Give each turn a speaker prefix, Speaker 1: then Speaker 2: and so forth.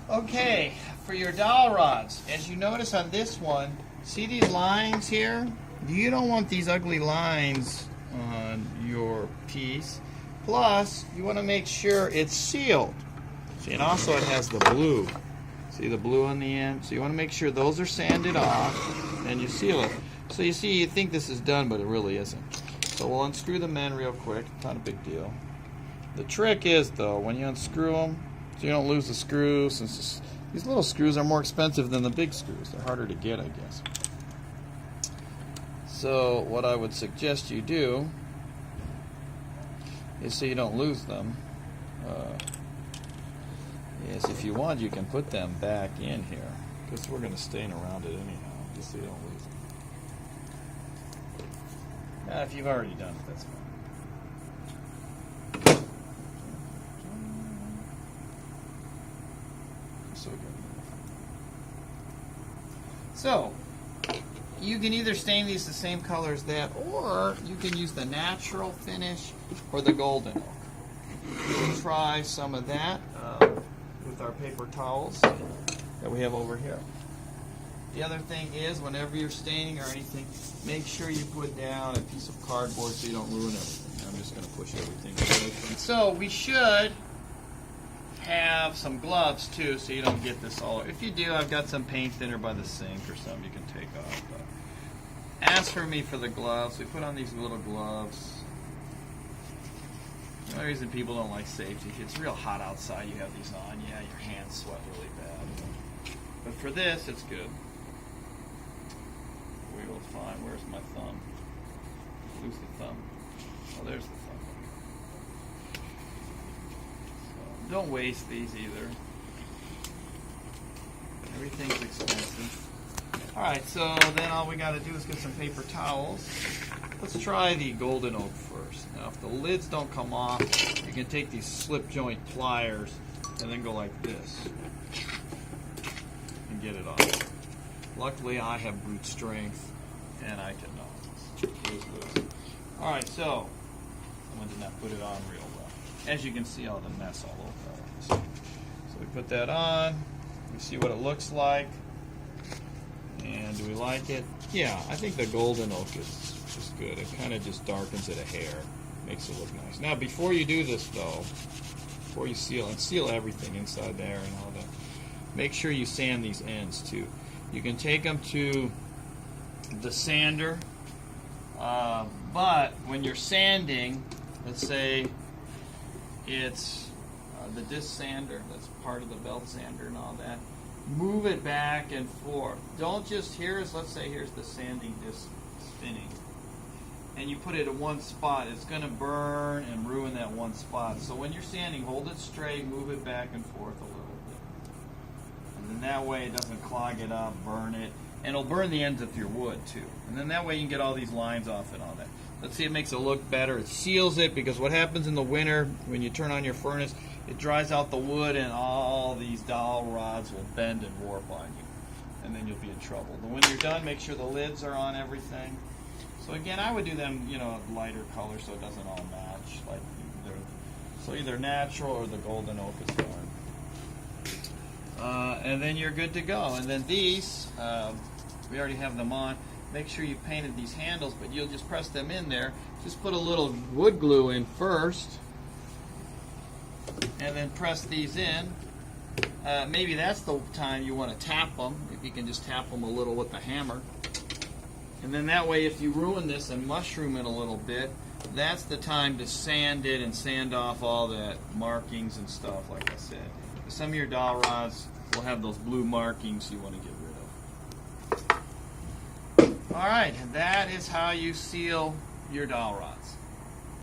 Speaker 1: Okay, for your dowel rods, as you notice on this one, see these lines here? You don't want these ugly lines on your piece. Plus, you want to make sure it's sealed. See, and also it has the blue. See the blue on the end? So you want to make sure those are sanded off, and you seal it. So you see, you think this is done, but it really isn't. So we'll unscrew them in real quick. Not a big deal. The trick is, though, when you unscrew them, so you don't lose the screws, since these little screws are more expensive than the big screws. They're harder to get, I guess. So what I would suggest you do is, so you don't lose them, is if you want, you can put them back in here, because we're going to stain around it anyhow, just so you don't lose them. Now, if you've already done it, that's fine. So, you can either stain these the same color as that, or you can use the natural finish or the golden oak. We'll try some of that with our paper towels that we have over here. The other thing is, whenever you're staining or anything, make sure you put down a piece of cardboard so you don't ruin everything. I'm just going to push everything away from it. So we should have some gloves too, so you don't get this all over. If you do, I've got some paint thinner by the sink or something you can take off. But ask for me for the gloves. We put on these little gloves. The only reason people don't like safety, if it's real hot outside, you have these on, yeah, your hands sweat really bad. But for this, it's good. We will find, where's my thumb? Lose the thumb. Oh, there's the thumb. So, don't waste these either. Everything's expensive. Alright, so then all we got to do is get some paper towels. Let's try the golden oak first. Now, if the lids don't come off, you can take these slip joint pliers and then go like this and get it off. Luckily, I have brute strength and I can lose. Alright, so someone did not put it on real well. As you can see, all the mess all over. So we put that on. We see what it looks like. And do we like it? Yeah, I think the golden oak is good. It kind of just darkens it a hair, makes it look nice. Now, before you do this, though, before you seal everything inside there and all that, make sure you sand these ends too. You can take them to the sander, but when you're sanding, let's say it's the disc sander, that's part of the belt sander and all that, move it back and forth. Don't just, let's say here's the sanding disc spinning, and you put it in one spot, it's going to burn and ruin that one spot. So when you're sanding, hold it straight, move it back and forth a little bit. And then that way it doesn't clog it up, burn it, and it'll burn the ends of your wood too. And then that way you can get all these lines off and all that. Let's see, it makes it look better. It seals it, because what happens in the winter when you turn on your furnace, it dries out the wood and all these dowel rods will bend and warp on you. And then you'll be in trouble. But when you're done, make sure the lids are on everything. So again, I would do them, lighter color so it doesn't all match. So either natural or the golden oak is fine. And then you're good to go. And then these, we already have them on. Make sure you painted these handles, but you'll just press them in there. Just put a little wood glue in first, and then press these in. Maybe that's the time you want to tap them, if you can just tap them a little with the hammer. And then that way, if you ruin this and mushroom it a little bit, that's the time to sand it and sand off all the markings and stuff, like I said. Some of your dowel rods will have those blue markings you want to get rid of. Alright, and that is how you seal your dowel rods.